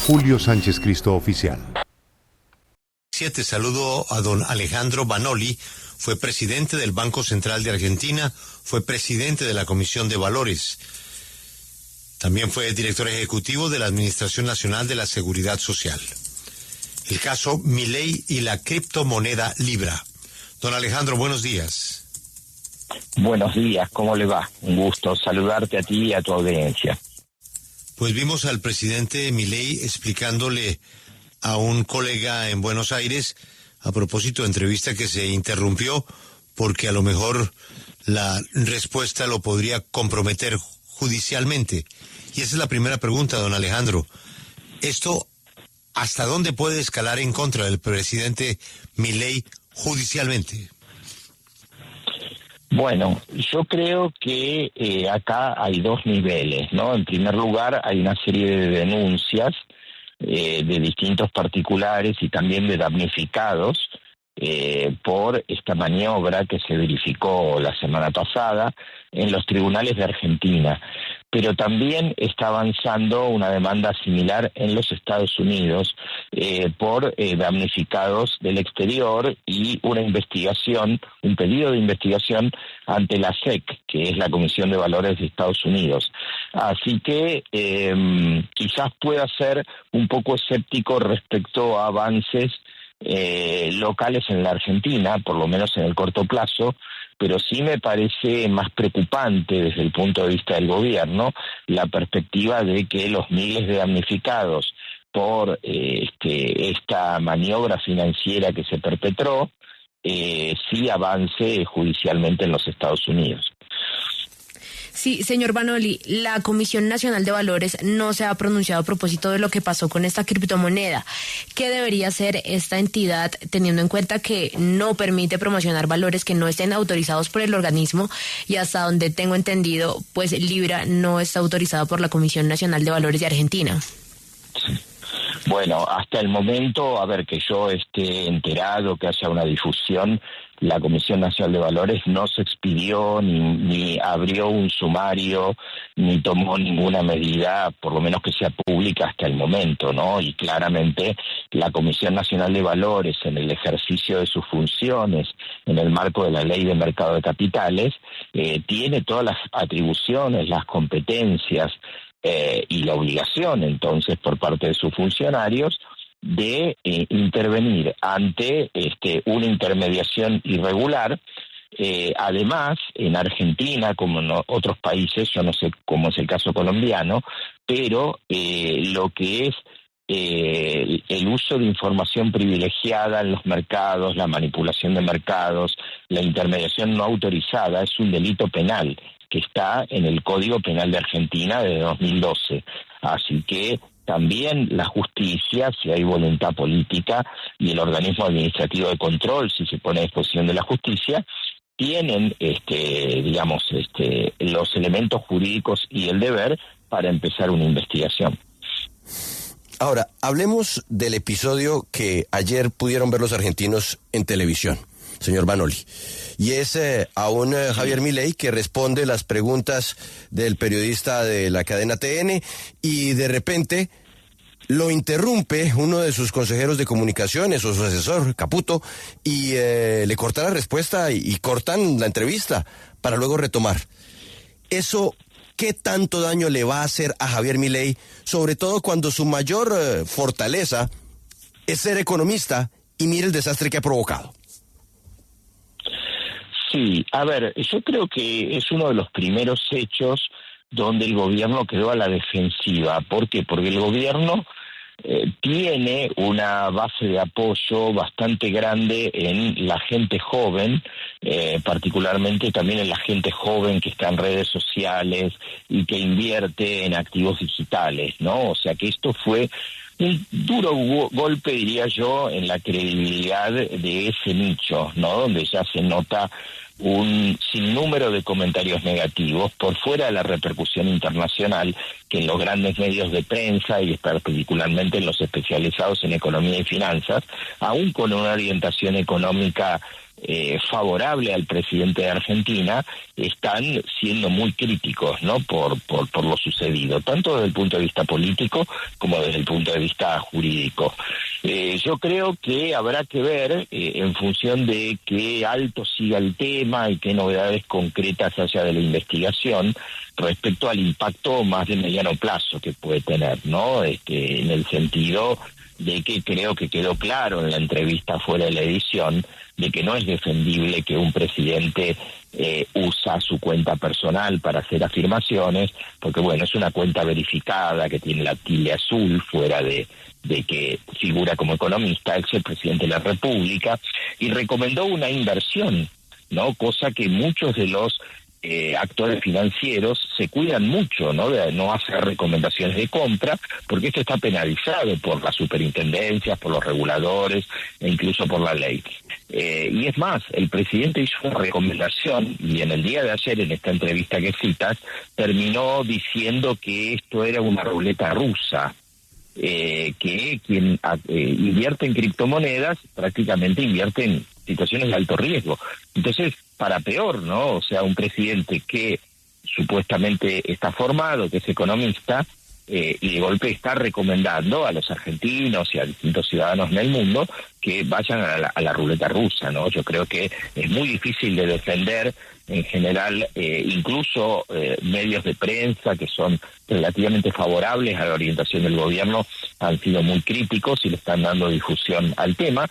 @Julio Sánchez Cristo Oficial. Saludo a don Alejandro Banoli, fue presidente del Banco Central de Argentina, fue presidente de la Comisión de Valores. También fue director ejecutivo de la Administración Nacional de la Seguridad Social. El caso Milei y la criptomoneda Libra. Don Alejandro, buenos días. Buenos días, ¿cómo le va? Un gusto saludarte a ti y a tu audiencia. Pues vimos al presidente Milei explicándole a un colega en Buenos Aires, a propósito de entrevista que se interrumpió, porque a lo mejor la respuesta lo podría comprometer judicialmente. Y esa es la primera pregunta, don Alejandro. ¿Esto hasta dónde puede escalar en contra del presidente Milei judicialmente? Bueno, yo creo que acá hay dos niveles, ¿no? En primer lugar, hay una serie de denuncias de distintos particulares y también de damnificados por esta maniobra que se verificó la semana pasada en los tribunales de Argentina. Pero también está avanzando una demanda similar en los Estados Unidos por damnificados del exterior y una investigación, un pedido de investigación ante la SEC, que es la Comisión de Valores de Estados Unidos. Así que quizás pueda ser un poco escéptico respecto a avances locales en la Argentina, por lo menos en el corto plazo, pero sí me parece más preocupante desde el punto de vista del gobierno la perspectiva de que los miles de damnificados por esta maniobra financiera que se perpetró sí avance judicialmente en los Estados Unidos. Sí, señor Banoli, la Comisión Nacional de Valores no se ha pronunciado a propósito de lo que pasó con esta criptomoneda. ¿Qué debería hacer esta entidad teniendo en cuenta que no permite promocionar valores que no estén autorizados por el organismo y hasta donde tengo entendido, pues Libra no está autorizado por la Comisión Nacional de Valores de Argentina? Bueno, hasta el momento, a ver, que yo esté enterado, que haya una difusión, la Comisión Nacional de Valores no se expidió, ni abrió un sumario, ni tomó ninguna medida, por lo menos que sea pública hasta el momento, ¿no? Y claramente la Comisión Nacional de Valores, en el ejercicio de sus funciones, en el marco de la Ley de Mercado de Capitales, tiene todas las atribuciones, las competencias, y la obligación, entonces, por parte de sus funcionarios, de intervenir ante una intermediación irregular. Además, en Argentina, como en otros países, yo no sé cómo es el caso colombiano, pero lo que es el uso de información privilegiada en los mercados, la manipulación de mercados, la intermediación no autorizada es un delito penal que está en el Código Penal de Argentina de 2012. Así que también la justicia, si hay voluntad política, y el organismo administrativo de control, si se pone a disposición de la justicia, tienen los elementos jurídicos y el deber para empezar una investigación. Ahora, hablemos del episodio que ayer pudieron ver los argentinos en televisión, señor Banoli, y es a un Javier Milei que responde las preguntas del periodista de la cadena TN y de repente lo interrumpe uno de sus consejeros de comunicaciones o su asesor, Caputo, y le corta la respuesta y cortan la entrevista para luego retomar. Eso, ¿qué tanto daño le va a hacer a Javier Milei, sobre todo cuando su mayor fortaleza es ser economista y mire el desastre que ha provocado? Sí, a ver, yo creo que es uno de los primeros hechos donde el gobierno quedó a la defensiva. ¿Por qué? Porque el gobierno tiene una base de apoyo bastante grande en la gente joven, particularmente también en la gente joven que está en redes sociales y que invierte en activos digitales, ¿no? O sea que esto fue un duro golpe, diría yo, en la credibilidad de ese nicho, ¿no? Donde ya se nota un sinnúmero de comentarios negativos por fuera de la repercusión internacional que en los grandes medios de prensa y particularmente en los especializados en economía y finanzas, aún con una orientación económica favorable al presidente de Argentina están siendo muy críticos, ¿no? por lo sucedido, tanto desde el punto de vista político como desde el punto de vista jurídico. Yo creo que habrá que ver, en función de qué alto siga el tema y qué novedades concretas haya de la investigación, respecto al impacto más de mediano plazo que puede tener, ¿no? En el sentido de que creo que quedó claro en la entrevista fuera de la edición de que no es defendible que un presidente usa su cuenta personal para hacer afirmaciones, porque bueno, es una cuenta verificada que tiene la tilde azul fuera de que figura como economista, es el presidente de la República, y recomendó una inversión, ¿no? Cosa que muchos de los actores financieros se cuidan mucho, ¿no? De no hacer recomendaciones de compra, porque esto está penalizado por las superintendencias, por los reguladores e incluso por la ley. Y es más, el presidente hizo una recomendación y en el día de ayer, en esta entrevista que citas, terminó diciendo que esto era una ruleta rusa, que quien invierte en criptomonedas prácticamente invierte en situaciones de alto riesgo. Entonces, para peor, ¿no? O sea, un presidente que supuestamente está formado, que es economista, y de golpe está recomendando a los argentinos y a distintos ciudadanos en el mundo que vayan a la ruleta rusa, ¿no? Yo creo que es muy difícil de defender en general, incluso medios de prensa que son relativamente favorables a la orientación del gobierno han sido muy críticos y le están dando difusión al tema.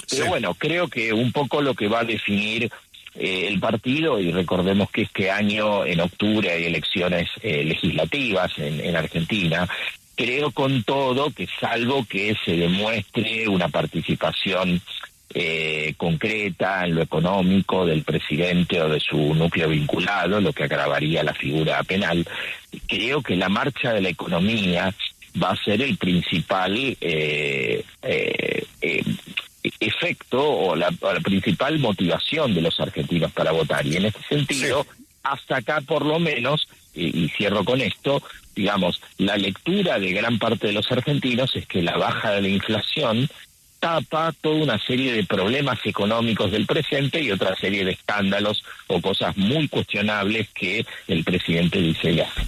Pero sí, bueno, creo que un poco lo que va a definir el partido, y recordemos que este año en octubre hay elecciones legislativas en Argentina, creo con todo que salvo que se demuestre una participación concreta en lo económico del presidente o de su núcleo vinculado, lo que agravaría la figura penal, creo que la marcha de la economía va a ser el principal efecto o la principal motivación de los argentinos para votar. Y en ese sentido, sí, hasta acá por lo menos, y cierro con esto, digamos, la lectura de gran parte de los argentinos es que la baja de la inflación tapa toda una serie de problemas económicos del presente y otra serie de escándalos o cosas muy cuestionables que el presidente dice y hace.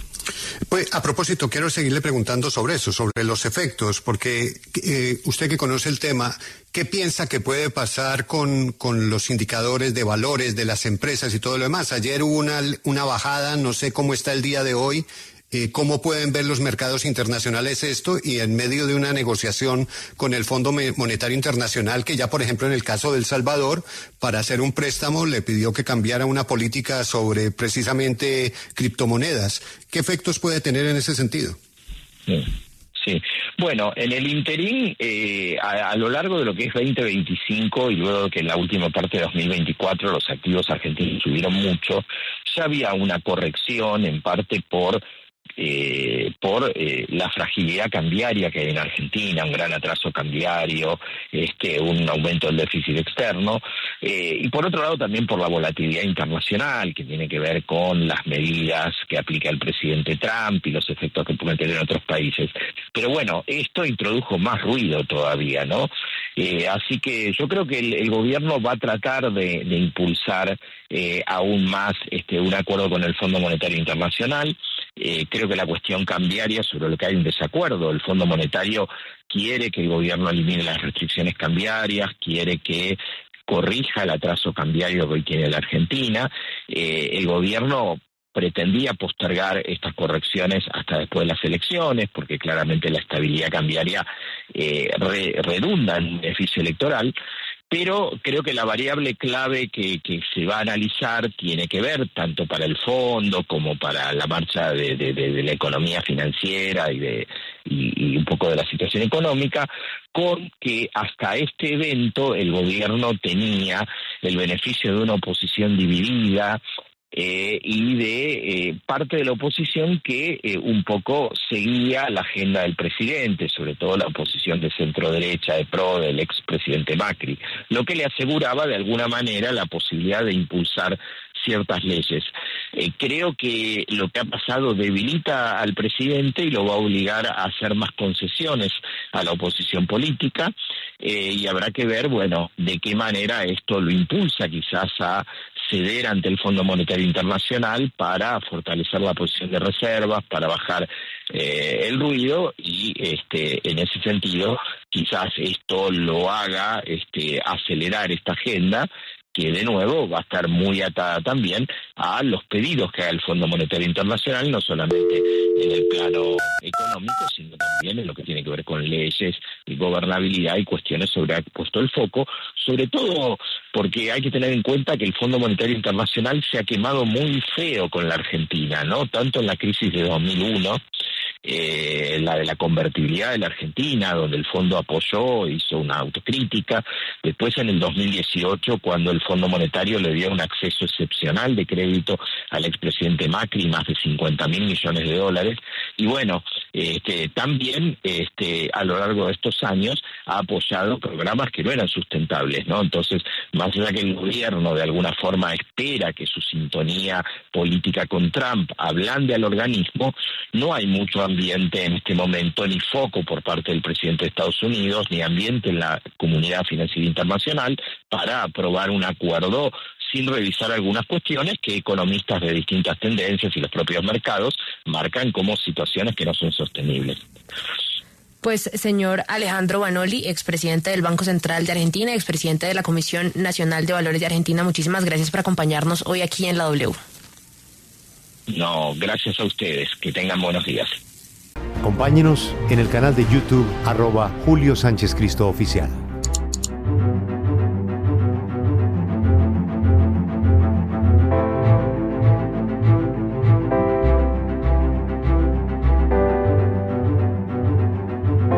Pues a propósito, quiero seguirle preguntando sobre eso, sobre los efectos, porque usted que conoce el tema, ¿qué piensa que puede pasar con los indicadores de valores de las empresas y todo lo demás? Ayer hubo una bajada, no sé cómo está el día de hoy. ¿Cómo pueden ver los mercados internacionales esto? Y en medio de una negociación con el Fondo Monetario Internacional, que ya, por ejemplo, en el caso de El Salvador, para hacer un préstamo le pidió que cambiara una política sobre precisamente criptomonedas. ¿Qué efectos puede tener en ese sentido? Sí. Bueno, en el interín, a lo largo de lo que es 2025 y luego de que en la última parte de 2024 los activos argentinos subieron mucho, ya había una corrección en parte por la fragilidad cambiaria que hay en Argentina, un gran atraso cambiario, un aumento del déficit externo, y por otro lado también por la volatilidad internacional que tiene que ver con las medidas que aplica el presidente Trump y los efectos que pueden tener en otros países. Pero bueno, esto introdujo más ruido todavía, ¿no? Así que yo creo que el gobierno va a tratar de impulsar aún más un acuerdo con el Fondo Monetario Internacional. Creo que la cuestión cambiaria, sobre lo que hay un desacuerdo, el Fondo Monetario quiere que el gobierno elimine las restricciones cambiarias, quiere que corrija el atraso cambiario que hoy tiene la Argentina. El gobierno pretendía postergar estas correcciones hasta después de las elecciones, porque claramente la estabilidad cambiaria redunda en un beneficio electoral. Pero creo que la variable clave que se va a analizar tiene que ver tanto para el fondo como para la marcha de la economía financiera y un poco de la situación económica, con que hasta este evento el gobierno tenía el beneficio de una oposición dividida, y de parte de la oposición que un poco seguía la agenda del presidente, sobre todo la oposición de centro-derecha, de PRO, del expresidente Macri, lo que le aseguraba de alguna manera la posibilidad de impulsar ciertas leyes. Creo que lo que ha pasado debilita al presidente y lo va a obligar a hacer más concesiones a la oposición política, y habrá que ver, bueno, de qué manera esto lo impulsa quizás a ceder ante el Fondo Monetario Internacional para fortalecer la posición de reservas, para bajar el ruido, y en ese sentido quizás esto lo haga acelerar esta agenda, que de nuevo va a estar muy atada también a los pedidos que haga el Fondo Monetario Internacional, no solamente en el plano económico, sino también en lo que tiene que ver con leyes y gobernabilidad y cuestiones sobre que ha puesto el foco, sobre todo porque hay que tener en cuenta que el Fondo Monetario Internacional se ha quemado muy feo con la Argentina, ¿no? Tanto en la crisis de 2001, la de la convertibilidad de la Argentina, donde el fondo apoyó, hizo una autocrítica. Después en el 2018, cuando el Fondo Monetario le dio un acceso excepcional de crédito al expresidente Macri, más de 50.000 millones de dólares. Y bueno, también a lo largo de estos años ha apoyado programas que no eran sustentables, ¿no? Entonces, más allá que el gobierno de alguna forma espera que su sintonía política con Trump ablande al organismo, no hay mucho ambiente en este momento, ni foco por parte del presidente de Estados Unidos, ni ambiente en la comunidad financiera internacional para aprobar un acuerdo sin revisar algunas cuestiones que economistas de distintas tendencias y los propios mercados marcan como situaciones que no son sostenibles. Pues, señor Alejandro Vanoli, expresidente del Banco Central de Argentina, expresidente de la Comisión Nacional de Valores de Argentina, muchísimas gracias por acompañarnos hoy aquí en la W. No, gracias a ustedes. Que tengan buenos días. Acompáñenos en el canal de YouTube @Julio Sánchez Cristo Oficial.